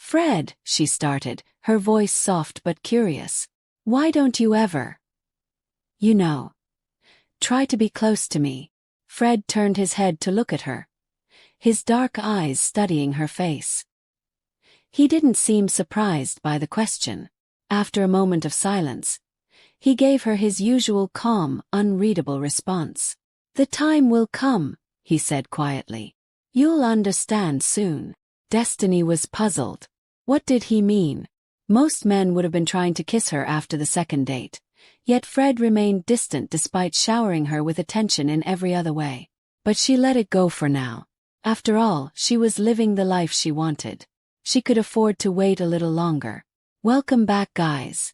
"Fred," she started, her voice soft but curious. "Why don't you ever, you know, try to be close to me?" Fred turned his head to look at her, his dark eyes studying her face. He didn't seem surprised by the question. After a moment of silence, he gave her his usual calm, unreadable response. "The time will come," he said quietly. "You'll understand soon." Destiny was puzzled. What did he mean? Most men would have been trying to kiss her after the second date, yet Fred remained distant despite showering her with attention in every other way. But she let it go for now. After all, she was living the life she wanted. She could afford to wait a little longer. Welcome back, guys.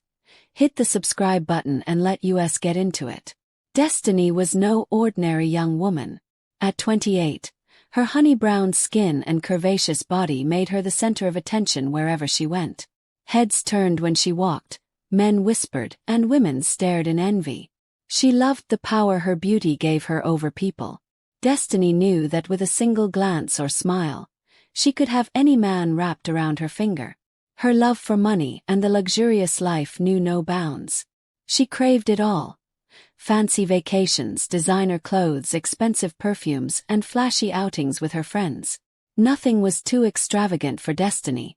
Hit the subscribe button and let us get into it. Destiny was no ordinary young woman. At 28, her honey-brown skin and curvaceous body made her the center of attention wherever she went. Heads turned when she walked, men whispered, and women stared in envy. She loved the power her beauty gave her over people. Destiny knew that with a single glance or smile, she could have any man wrapped around her finger. Her love for money and the luxurious life knew no bounds. She craved it all. Fancy vacations, designer clothes, expensive perfumes, and flashy outings with her friends. Nothing was too extravagant for Destiny,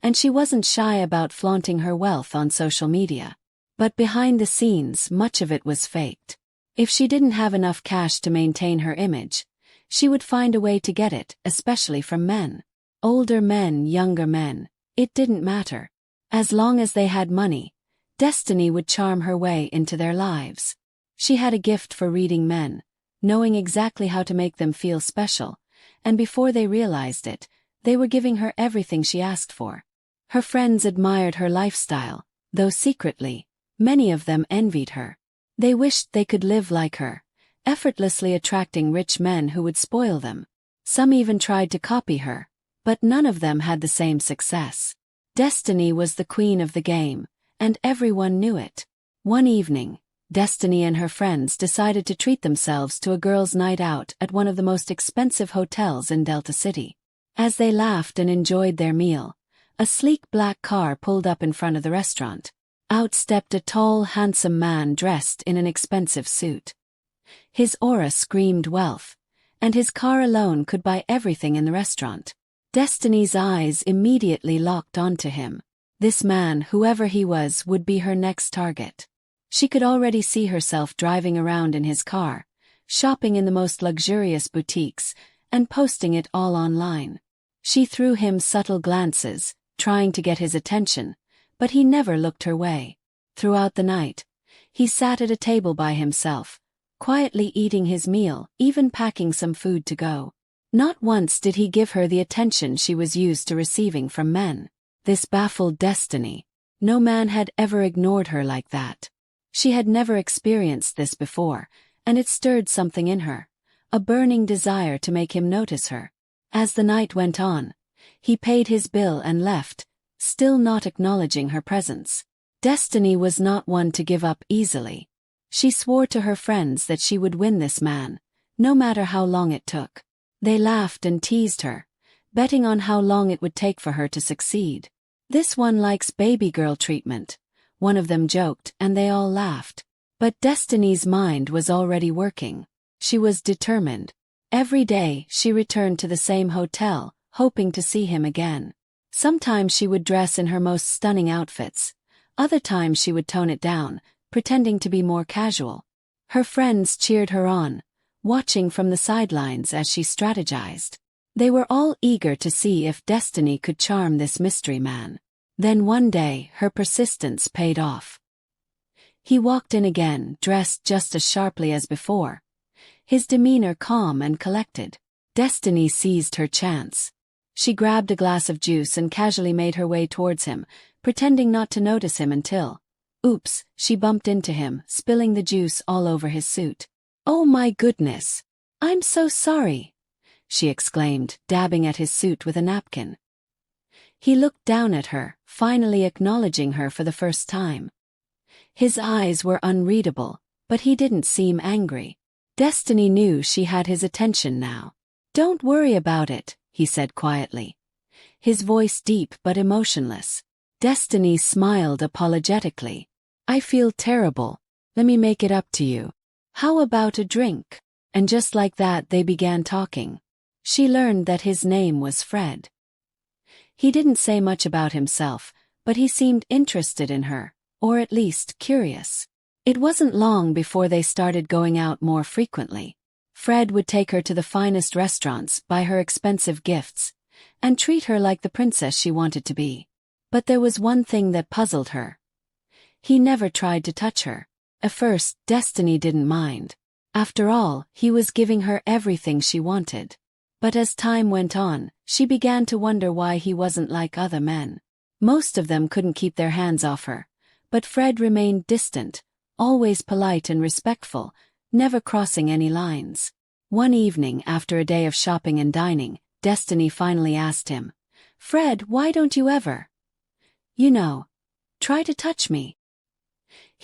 and she wasn't shy about flaunting her wealth on social media. But behind the scenes, much of it was faked. If she didn't have enough cash to maintain her image, she would find a way to get it, especially from men. Older men, younger men, it didn't matter. As long as they had money, Destiny would charm her way into their lives. She had a gift for reading men, knowing exactly how to make them feel special, and before they realized it, they were giving her everything she asked for. Her friends admired her lifestyle, though secretly, many of them envied her. They wished they could live like her, effortlessly attracting rich men who would spoil them. Some even tried to copy her, but none of them had the same success. Destiny was the queen of the game, and everyone knew it. One evening, Destiny and her friends decided to treat themselves to a girls' night out at one of the most expensive hotels in Delta City. As they laughed and enjoyed their meal, a sleek black car pulled up in front of the restaurant. Out stepped a tall, handsome man dressed in an expensive suit. His aura screamed wealth, and his car alone could buy everything in the restaurant. Destiny's eyes immediately locked onto him. This man, whoever he was, would be her next target. She could already see herself driving around in his car, shopping in the most luxurious boutiques, and posting it all online. She threw him subtle glances, trying to get his attention, but he never looked her way. Throughout the night, he sat at a table by himself, quietly eating his meal, even packing some food to go. Not once did he give her the attention she was used to receiving from men. This baffled Destiny. No man had ever ignored her like that. She had never experienced this before, and it stirred something in her, a burning desire to make him notice her. As the night went on, he paid his bill and left, still not acknowledging her presence. Destiny was not one to give up easily. She swore to her friends that she would win this man, no matter how long it took. They laughed and teased her, betting on how long it would take for her to succeed. "This one likes baby girl treatment," one of them joked, and they all laughed. But Destiny's mind was already working. She was determined. Every day, she returned to the same hotel, hoping to see him again. Sometimes she would dress in her most stunning outfits. Other times she would tone it down, pretending to be more casual. Her friends cheered her on, watching from the sidelines as she strategized. They were all eager to see if Destiny could charm this mystery man. Then one day, her persistence paid off. He walked in again, dressed just as sharply as before, his demeanor calm and collected. Destiny seized her chance. She grabbed a glass of juice and casually made her way towards him, pretending not to notice him until, oops, she bumped into him, spilling the juice all over his suit. "Oh my goodness! I'm so sorry!" she exclaimed, dabbing at his suit with a napkin. He looked down at her, finally acknowledging her for the first time. His eyes were unreadable, but he didn't seem angry. Destiny knew she had his attention now. "Don't worry about it," he said quietly. his voice deep but emotionless. Destiny smiled apologetically. "I feel terrible. Let me make it up to you. How about a drink?" And just like that they began talking. She learned that his name was Fred. He didn't say much about himself, but he seemed interested in her, or at least curious. It wasn't long before they started going out more frequently. Fred would take her to the finest restaurants, buy her expensive gifts, and treat her like the princess she wanted to be. But there was one thing that puzzled her. He never tried to touch her. At first, Destiny didn't mind. After all, he was giving her everything she wanted. But as time went on, she began to wonder why he wasn't like other men. Most of them couldn't keep their hands off her, but Fred remained distant, always polite and respectful, never crossing any lines. One evening after a day of shopping and dining, Destiny finally asked him, "Fred, why don't you ever, try to touch me?"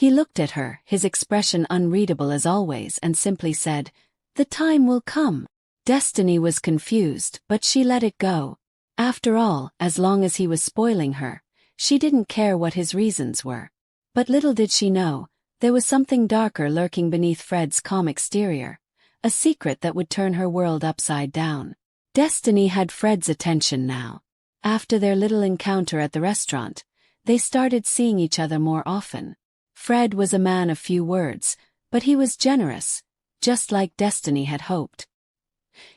He looked at her, his expression unreadable as always, and simply said, "The time will come." Destiny was confused, but she let it go. After all, as long as he was spoiling her, she didn't care what his reasons were. But little did she know, there was something darker lurking beneath Fred's calm exterior, a secret that would turn her world upside down. Destiny had Fred's attention now. After their little encounter at the restaurant, they started seeing each other more often. Fred was a man of few words, but he was generous, just like Destiny had hoped.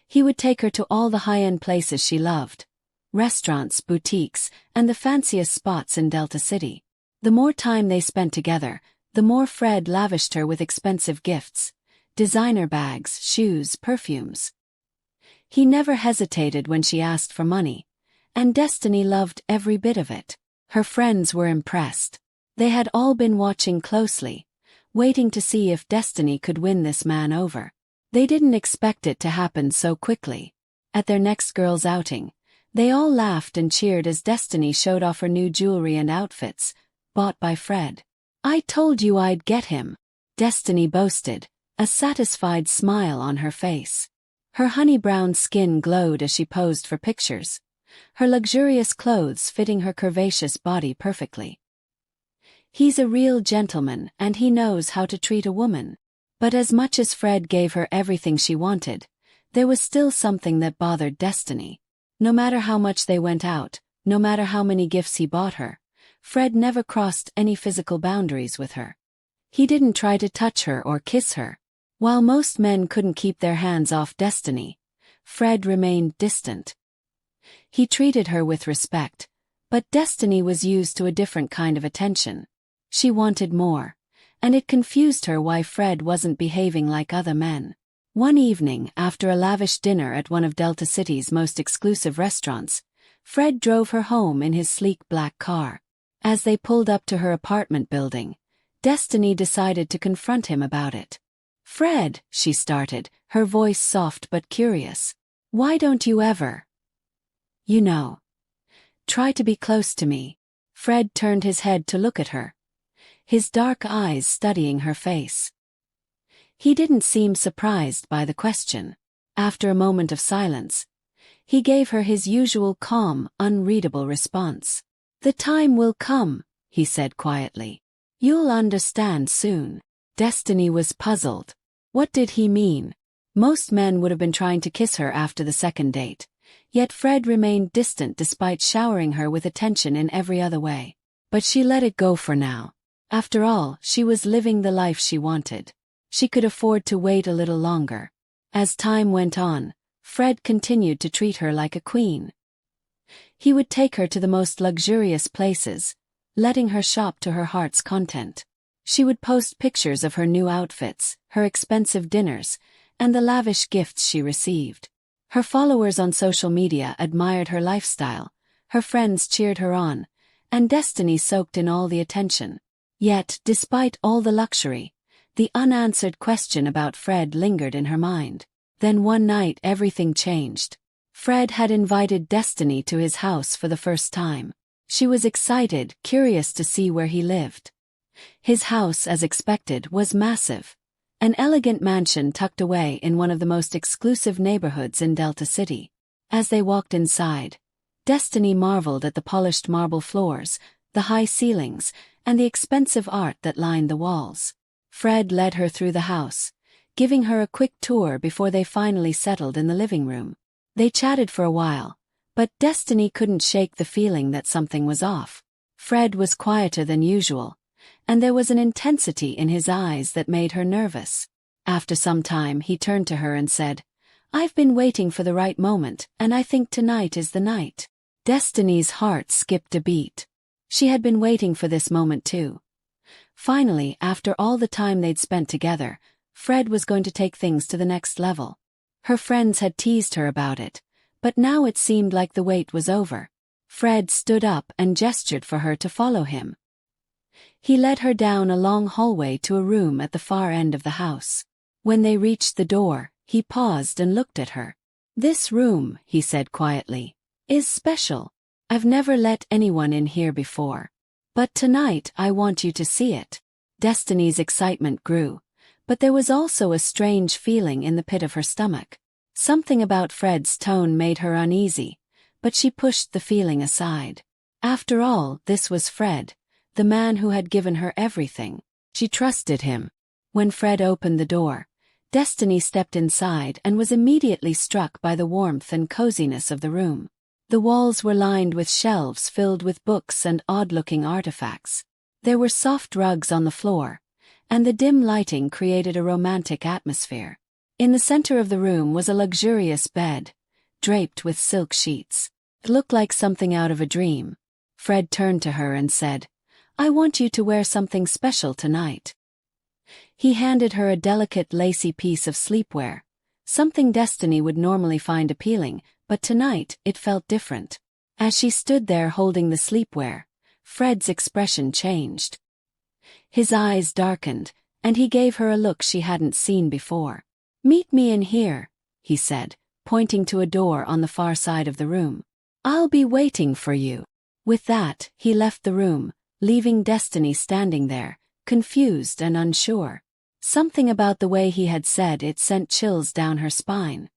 He would take her to all the high-end places she loved, restaurants, boutiques, and the fanciest spots in Delta City. The more time they spent together, the more Fred lavished her with expensive gifts, designer bags, shoes, perfumes. He never hesitated when she asked for money, and Destiny loved every bit of it. Her friends were impressed. They had all been watching closely, waiting to see if Destiny could win this man over. They didn't expect it to happen so quickly. At their next girls' outing, they all laughed and cheered as Destiny showed off her new jewelry and outfits, bought by Fred. "I told you I'd get him," Destiny boasted, a satisfied smile on her face. Her honey-brown skin glowed as she posed for pictures, her luxurious clothes fitting her curvaceous body perfectly. "He's a real gentleman and he knows how to treat a woman." But as much as Fred gave her everything she wanted, there was still something that bothered Destiny. No matter how much they went out, no matter how many gifts he bought her, Fred never crossed any physical boundaries with her. He didn't try to touch her or kiss her. While most men couldn't keep their hands off Destiny, Fred remained distant. He treated her with respect, but Destiny was used to a different kind of attention. She wanted more, and it confused her why Fred wasn't behaving like other men. One evening, after a lavish dinner at one of Delta City's most exclusive restaurants, Fred drove her home in his sleek black car. As they pulled up to her apartment building, Destiny decided to confront him about it. "Fred," she started, her voice soft but curious, "why don't you ever, try to be close to me?" Fred turned his head to look at her, his dark eyes studying her face. He didn't seem surprised by the question. After a moment of silence, he gave her his usual calm, unreadable response. "The time will come," he said quietly. "You'll understand soon." Destiny was puzzled. What did he mean? Most men would have been trying to kiss her after the second date, yet Fred remained distant despite showering her with attention in every other way. But she let it go for now. After all, she was living the life she wanted. She could afford to wait a little longer. As time went on, Fred continued to treat her like a queen. He would take her to the most luxurious places, letting her shop to her heart's content. She would post pictures of her new outfits, her expensive dinners, and the lavish gifts she received. Her followers on social media admired her lifestyle, her friends cheered her on, and Destiny soaked in all the attention. Yet, despite all the luxury, the unanswered question about Fred lingered in her mind. Then one night everything changed. Fred had invited Destiny to his house for the first time. She was excited, curious to see where he lived. His house, as expected, was massive. An elegant mansion tucked away in one of the most exclusive neighborhoods in Delta City. As they walked inside, Destiny marveled at the polished marble floors, the high ceilings, and the expensive art that lined the walls. Fred led her through the house, giving her a quick tour before they finally settled in the living room. They chatted for a while, but Destiny couldn't shake the feeling that something was off. Fred was quieter than usual, and there was an intensity in his eyes that made her nervous. After some time he turned to her and said, "I've been waiting for the right moment, and I think tonight is the night." Destiny's heart skipped a beat. She had been waiting for this moment too. Finally, after all the time they'd spent together, Fred was going to take things to the next level. Her friends had teased her about it, but now it seemed like the wait was over. Fred stood up and gestured for her to follow him. He led her down a long hallway to a room at the far end of the house. When they reached the door, he paused and looked at her. "This room," he said quietly, "is special. I've never let anyone in here before. But tonight I want you to see it." Destiny's excitement grew, but there was also a strange feeling in the pit of her stomach. Something about Fred's tone made her uneasy, but she pushed the feeling aside. After all, this was Fred, the man who had given her everything. She trusted him. When Fred opened the door, Destiny stepped inside and was immediately struck by the warmth and coziness of the room. The walls were lined with shelves filled with books and odd-looking artifacts. There were soft rugs on the floor, and the dim lighting created a romantic atmosphere. In the center of the room was a luxurious bed, draped with silk sheets. It looked like something out of a dream. Fred turned to her and said, "I want you to wear something special tonight." He handed her a delicate lacy piece of sleepwear, something Destiny would normally find appealing, but tonight it felt different. As she stood there holding the sleepwear, Fred's expression changed. His eyes darkened, and he gave her a look she hadn't seen before. "Meet me in here," he said, pointing to a door on the far side of the room. "I'll be waiting for you." With that, he left the room, leaving Destiny standing there, confused and unsure. Something about the way he had said it sent chills down her spine.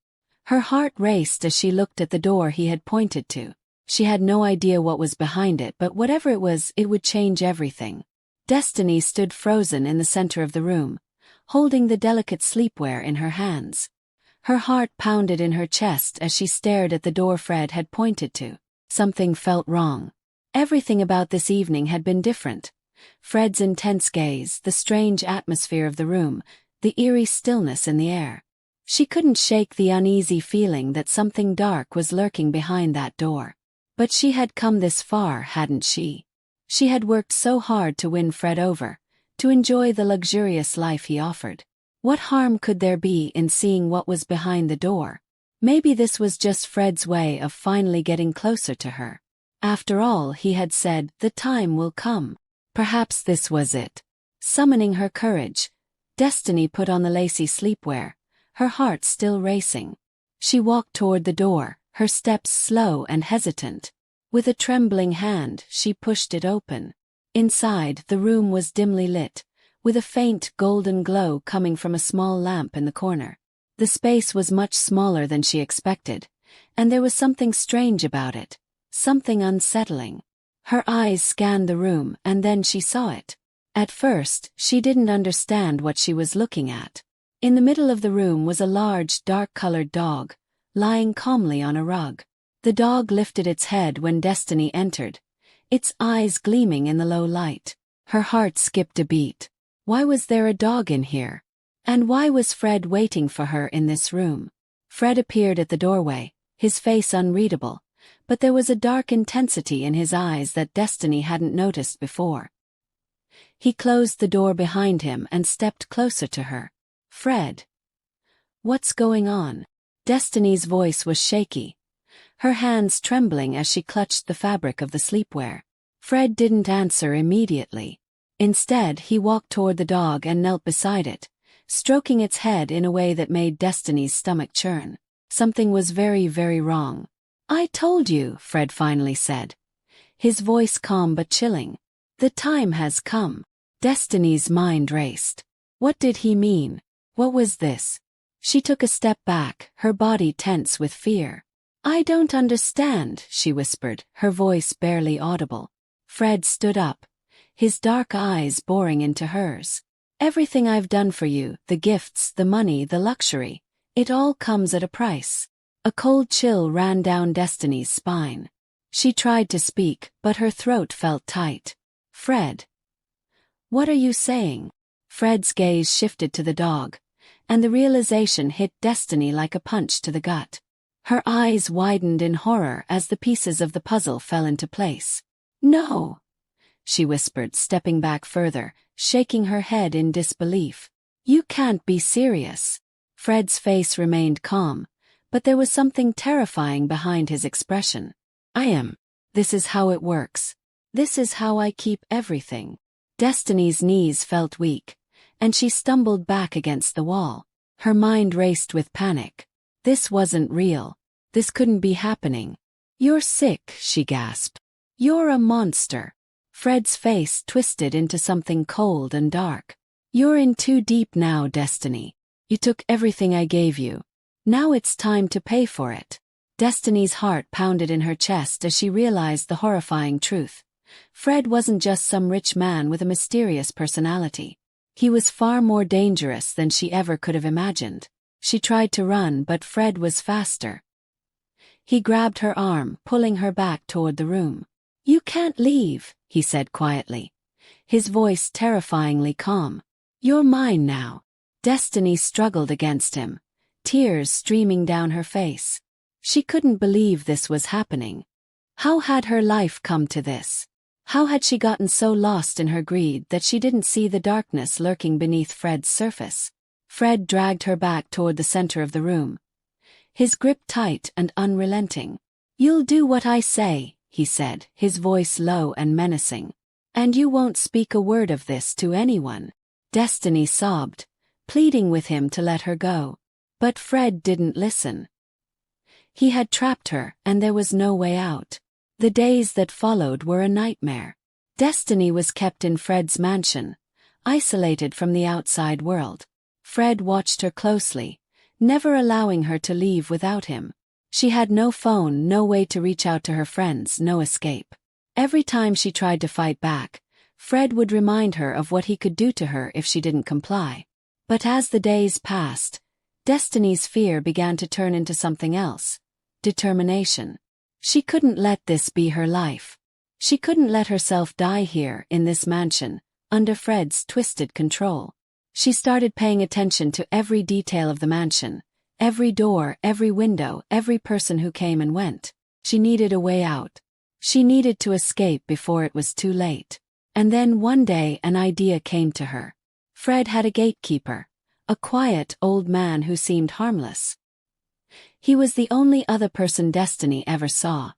Her heart raced as she looked at the door he had pointed to. She had no idea what was behind it, but whatever it was, it would change everything. Destiny stood frozen in the center of the room, holding the delicate sleepwear in her hands. Her heart pounded in her chest as she stared at the door Fred had pointed to. Something felt wrong. Everything about this evening had been different. Fred's intense gaze, the strange atmosphere of the room, the eerie stillness in the air. She couldn't shake the uneasy feeling that something dark was lurking behind that door. But she had come this far, hadn't she? She had worked so hard to win Fred over, to enjoy the luxurious life he offered. What harm could there be in seeing what was behind the door? Maybe this was just Fred's way of finally getting closer to her. After all, he had said, "The time will come." Perhaps this was it. Summoning her courage, Destiny put on the lacy sleepwear, her heart still racing. She walked toward the door, her steps slow and hesitant. With a trembling hand, she pushed it open. Inside, the room was dimly lit, with a faint golden glow coming from a small lamp in the corner. The space was much smaller than she expected, and there was something strange about it, something unsettling. Her eyes scanned the room, and then she saw it. At first, she didn't understand what she was looking at. In the middle of the room was a large, dark-colored dog, lying calmly on a rug. The dog lifted its head when Destiny entered, its eyes gleaming in the low light. Her heart skipped a beat. Why was there a dog in here? And why was Fred waiting for her in this room? Fred appeared at the doorway, his face unreadable, but there was a dark intensity in his eyes that Destiny hadn't noticed before. He closed the door behind him and stepped closer to her. "Fred. What's going on?" Destiny's voice was shaky, her hands trembling as she clutched the fabric of the sleepwear. Fred didn't answer immediately. Instead, he walked toward the dog and knelt beside it, stroking its head in a way that made Destiny's stomach churn. Something was very, very wrong. "I told you," Fred finally said, his voice calm but chilling. "The time has come." Destiny's mind raced. What did he mean? What was this? She took a step back, her body tense with fear. I don't understand, she whispered, her voice barely audible. Fred stood up, his dark eyes boring into hers. Everything I've done for you, the gifts, the money, the luxury, it all comes at a price. A cold chill ran down Destiny's spine. She tried to speak, but her throat felt tight. Fred. What are you saying? Fred's gaze shifted to the dog, and the realization hit Destiny like a punch to the gut. Her eyes widened in horror as the pieces of the puzzle fell into place. No, she whispered, stepping back further, shaking her head in disbelief. You can't be serious. Fred's face remained calm, but there was something terrifying behind his expression. I am. This is how it works. This is how I keep everything. Destiny's knees felt weak, and she stumbled back against the wall. Her mind raced with panic. This wasn't real. This couldn't be happening. You're sick, she gasped. You're a monster. Fred's face twisted into something cold and dark. You're in too deep now, Destiny. You took everything I gave you. Now it's time to pay for it. Destiny's heart pounded in her chest as she realized the horrifying truth. Fred wasn't just some rich man with a mysterious personality. He was far more dangerous than she ever could have imagined. She tried to run, but Fred was faster. He grabbed her arm, pulling her back toward the room. You can't leave, he said quietly, his voice terrifyingly calm. You're mine now. Destiny struggled against him, tears streaming down her face. She couldn't believe this was happening. How had her life come to this? How had she gotten so lost in her greed that she didn't see the darkness lurking beneath Fred's surface? Fred dragged her back toward the center of the room, his grip tight and unrelenting. You'll do what I say, he said, his voice low and menacing. And you won't speak a word of this to anyone. Destiny sobbed, pleading with him to let her go. But Fred didn't listen. He had trapped her, and there was no way out. The days that followed were a nightmare. Destiny was kept in Fred's mansion, isolated from the outside world. Fred watched her closely, never allowing her to leave without him. She had no phone, no way to reach out to her friends, no escape. Every time she tried to fight back, Fred would remind her of what he could do to her if she didn't comply. But as the days passed, Destiny's fear began to turn into something else: determination. She couldn't let this be her life. She couldn't let herself die here in this mansion, under Fred's twisted control. She started paying attention to every detail of the mansion, every door, every window, every person who came and went. She needed a way out. She needed to escape before it was too late. And then one day an idea came to her. Fred had a gatekeeper, a quiet old man who seemed harmless. He was the only other person Destiny ever saw,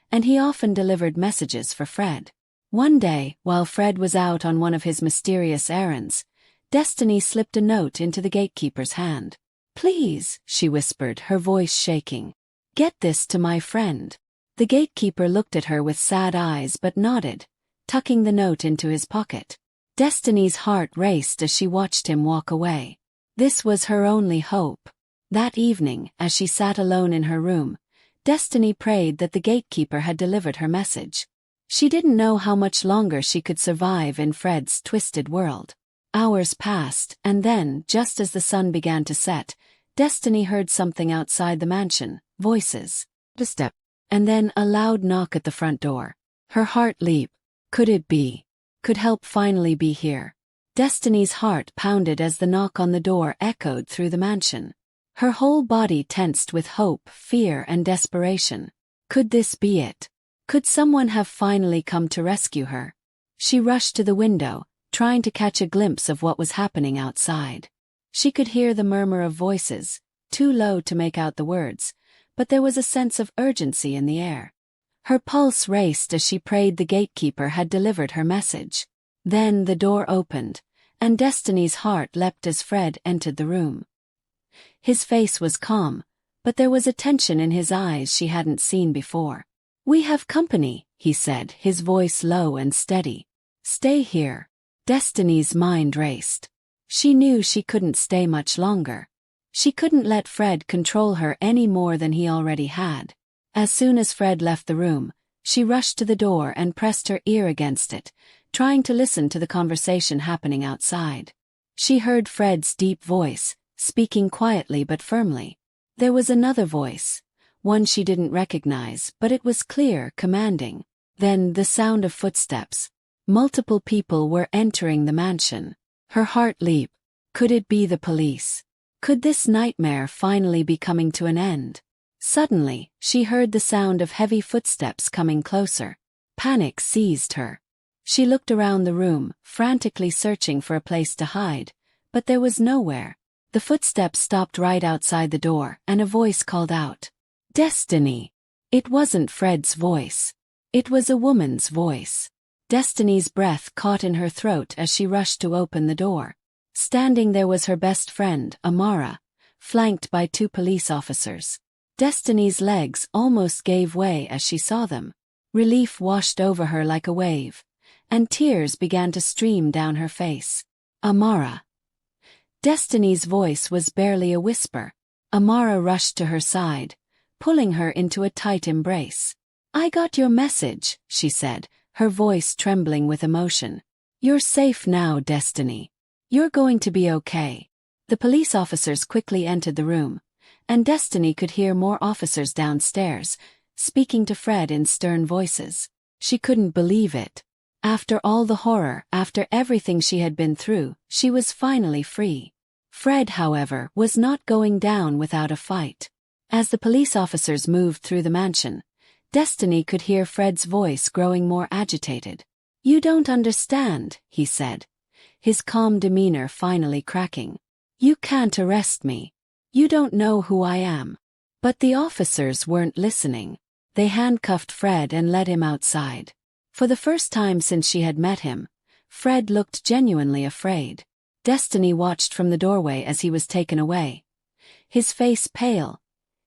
and he often delivered messages for Fred. One day, while Fred was out on one of his mysterious errands, Destiny slipped a note into the gatekeeper's hand. Please, she whispered, her voice shaking. Get this to my friend. The gatekeeper looked at her with sad eyes but nodded, tucking the note into his pocket. Destiny's heart raced as she watched him walk away. This was her only hope. That evening, as she sat alone in her room, Destiny prayed that the gatekeeper had delivered her message. She didn't know how much longer she could survive in Fred's twisted world. Hours passed, and then, just as the sun began to set, Destiny heard something outside the mansion, voices, a step, and then a loud knock at the front door. Her heart leaped. Could it be? Could help finally be here? Destiny's heart pounded as the knock on the door echoed through the mansion. Her whole body tensed with hope, fear, and desperation. Could this be it? Could someone have finally come to rescue her? She rushed to the window, trying to catch a glimpse of what was happening outside. She could hear the murmur of voices, too low to make out the words, but there was a sense of urgency in the air. Her pulse raced as she prayed the gatekeeper had delivered her message. Then the door opened, and Destiny's heart leapt as Fred entered the room. His face was calm, but there was a tension in his eyes she hadn't seen before. We have company, he said, his voice low and steady. Stay here. Destiny's mind raced. She knew she couldn't stay much longer. She couldn't let Fred control her any more than he already had. As soon as Fred left the room, she rushed to the door and pressed her ear against it, trying to listen to the conversation happening outside. She heard Fred's deep voice, speaking quietly but firmly. There was another voice, one she didn't recognize, but it was clear, commanding. Then the sound of footsteps. Multiple people were entering the mansion. Her heart leaped. Could it be the police? Could this nightmare finally be coming to an end? Suddenly, she heard the sound of heavy footsteps coming closer. Panic seized her. She looked around the room, frantically searching for a place to hide, but there was nowhere. The footsteps stopped right outside the door, and a voice called out, "Destiny!" It wasn't Fred's voice. It was a woman's voice. Destiny's breath caught in her throat as she rushed to open the door. Standing there was her best friend, Amara, flanked by 2 police officers. Destiny's legs almost gave way as she saw them. Relief washed over her like a wave, and tears began to stream down her face. "Amara." Destiny's voice was barely a whisper. Amara rushed to her side, pulling her into a tight embrace. "I got your message," she said, her voice trembling with emotion. "You're safe now, Destiny. You're going to be okay." The police officers quickly entered the room, and Destiny could hear more officers downstairs, speaking to Fred in stern voices. She couldn't believe it. After all the horror, after everything she had been through, she was finally free. Fred, however, was not going down without a fight. As the police officers moved through the mansion, Destiny could hear Fred's voice growing more agitated. "You don't understand," he said, his calm demeanor finally cracking. "You can't arrest me. You don't know who I am." But the officers weren't listening. They handcuffed Fred and led him outside. For the first time since she had met him, Fred looked genuinely afraid. Destiny watched from the doorway as he was taken away. His face pale,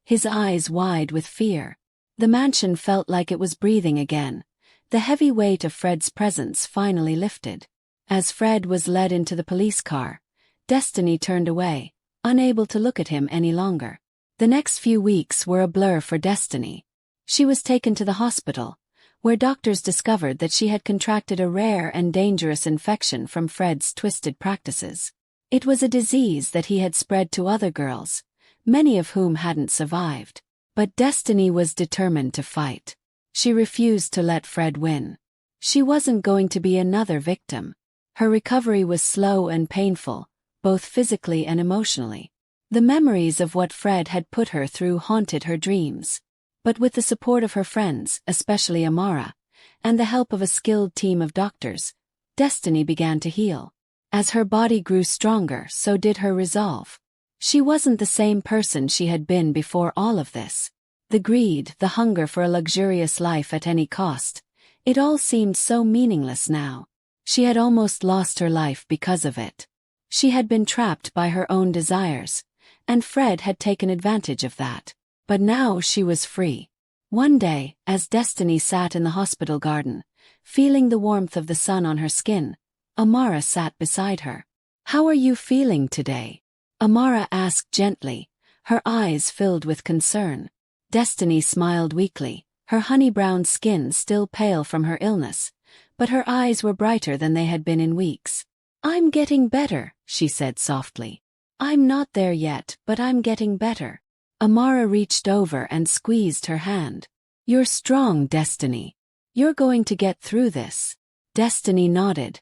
his eyes wide with fear. The mansion felt like it was breathing again. The heavy weight of Fred's presence finally lifted. As Fred was led into the police car, Destiny turned away, unable to look at him any longer. The next few weeks were a blur for Destiny. She was taken to the hospital, where doctors discovered that she had contracted a rare and dangerous infection from Fred's twisted practices. It was a disease that he had spread to other girls, many of whom hadn't survived. But Destiny was determined to fight. She refused to let Fred win. She wasn't going to be another victim. Her recovery was slow and painful, both physically and emotionally. The memories of what Fred had put her through haunted her dreams. But with the support of her friends, especially Amara, and the help of a skilled team of doctors, Destiny began to heal. As her body grew stronger, so did her resolve. She wasn't the same person she had been before all of this. The greed, the hunger for a luxurious life at any cost, it all seemed so meaningless now. She had almost lost her life because of it. She had been trapped by her own desires, and Fred had taken advantage of that. But now she was free. One day, as Destiny sat in the hospital garden, feeling the warmth of the sun on her skin, Amara sat beside her. "How are you feeling today?" Amara asked gently, her eyes filled with concern. Destiny smiled weakly, her honey-brown skin still pale from her illness, but her eyes were brighter than they had been in weeks. "I'm getting better," she said softly. "I'm not there yet, but I'm getting better." Amara reached over and squeezed her hand. "You're strong, Destiny. You're going to get through this." Destiny nodded,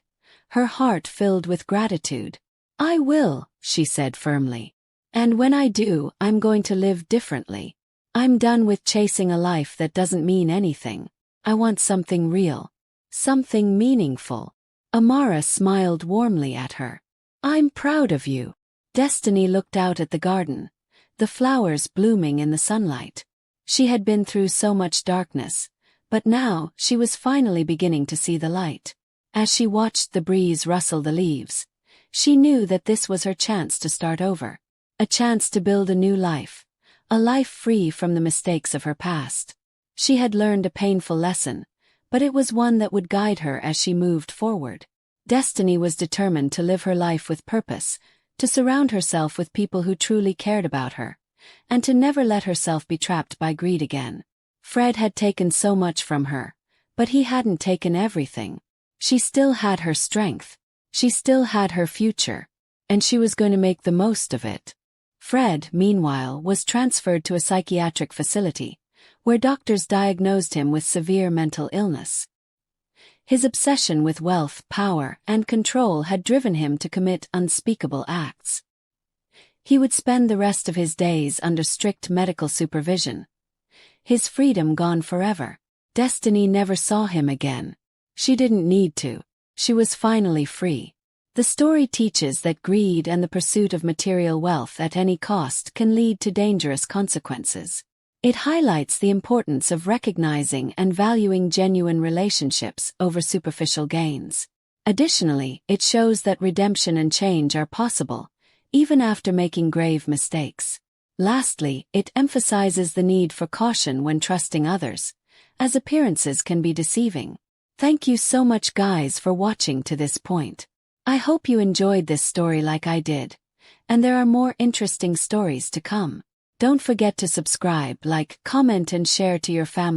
her heart filled with gratitude. "I will," she said firmly. "And when I do, I'm going to live differently. I'm done with chasing a life that doesn't mean anything. I want something real. Something meaningful." Amara smiled warmly at her. "I'm proud of you." Destiny looked out at the garden, the flowers blooming in the sunlight. She had been through so much darkness, but now she was finally beginning to see the light. As she watched the breeze rustle the leaves, she knew that this was her chance to start over. A chance to build a new life. A life free from the mistakes of her past. She had learned a painful lesson, but it was one that would guide her as she moved forward. Destiny was determined to live her life with purpose, to surround herself with people who truly cared about her, and to never let herself be trapped by greed again. Fred had taken so much from her, but he hadn't taken everything. She still had her strength. She still had her future. And she was going to make the most of it. Fred, meanwhile, was transferred to a psychiatric facility, where doctors diagnosed him with severe mental illness. His obsession with wealth, power, and control had driven him to commit unspeakable acts. He would spend the rest of his days under strict medical supervision. His freedom gone forever. Destiny never saw him again. She didn't need to. She was finally free. The story teaches that greed and the pursuit of material wealth at any cost can lead to dangerous consequences. It highlights the importance of recognizing and valuing genuine relationships over superficial gains. Additionally, it shows that redemption and change are possible, even after making grave mistakes. Lastly, it emphasizes the need for caution when trusting others, as appearances can be deceiving. Thank you so much, guys, for watching to this point. I hope you enjoyed this story like I did, and there are more interesting stories to come. Don't forget to subscribe, like, comment, and share to your family.